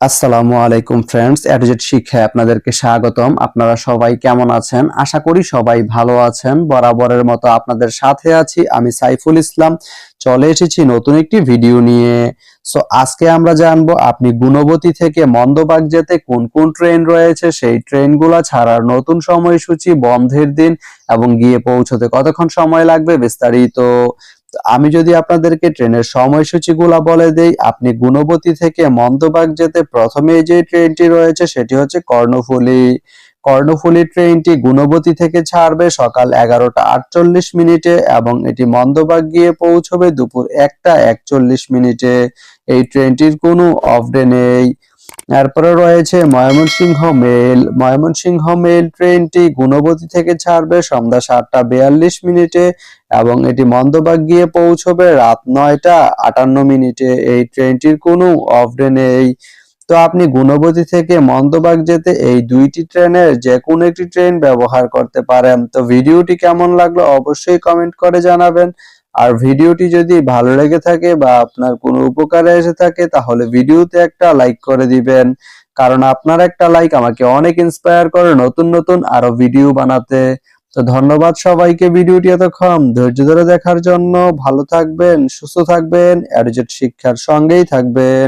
আসসালামু আলাইকুম friends, A to Z শিক্ষায় আপনাদেরকে স্বাগতম। আপনারা সবাই কেমন আছেন? আশা করি সবাই ভালো আছেন। বরাবরের মতো আপনাদের সাথে আছি আমি সাইফুল ইসলাম। চলে এসেছি নতুন একটি ভিডিও নিয়ে। আজকে আমরা জানবো আপনি গুণবতী থেকে মন্দবাগ যেতে কোন কোন ট্রেন রয়েছে, সেই ট্রেনগুলো ছাড়ার নতুন সময়সূচি, বন্ধের দিন এবং গিয়ে পৌঁছতে কতক্ষণ সময় লাগবে বিস্তারিত। আমি যদি আপনাদেরকে ট্রেনের সময়সূচিগুলো বলে দেই, আপনি গুণবতী থেকে মন্দবাগ যেতে প্রথমে যে ট্রেনটি রয়েছে সেটি হচ্ছে কর্ণফুলী। কর্ণফুলী ট্রেনটি গুণবতী থেকে ছাড়বে সকাল 11টা 48 মিনিটে এবং এটি মন্দবাগ গিয়ে পৌঁছবে দুপুর 1টা 41 মিনিটে। এই ট্রেনটির কোনো অফ ডে নেই। এরপরে রয়েছে ময়মনসিংহ মেল ট্রেনটি গুণবতী থেকে ছাড়বে সন্ধ্যা 7টা 42 মিনিটে এবং এটি মন্দবাগ গিয়ে পৌঁছবে রাত 9টা 58 মিনিটে। এই ট্রেনটির কোনো অফ ডে নেই। তো আপনি গুণবতী থেকে মন্দবাগ যেতে এই দুইটি ট্রেনের যে কোনো একটি ট্রেন ব্যবহার করতে পারেন। তো ভিডিওটি কেমন লাগলো অবশ্যই কমেন্ট করে জানাবেন। আর ভিডিওটি যদি ভালো লেগে থাকে বা আপনার কোনো উপকারে এসে থাকে তাহলে ভিডিওতে একটা লাইক করে দিবেন, কারণ আপনার একটা লাইক আমাকে অনেক ইন্সপায়ার করে নতুন নতুন আরো ভিডিও বানাতে। তো ধন্যবাদ সবাইকে ভিডিওটি এতক্ষণ ধৈর্য ধরে দেখার জন্য। ভালো থাকবেন, সুস্থ থাকবেন, এডুজেড শিক্ষার সঙ্গেই থাকবেন।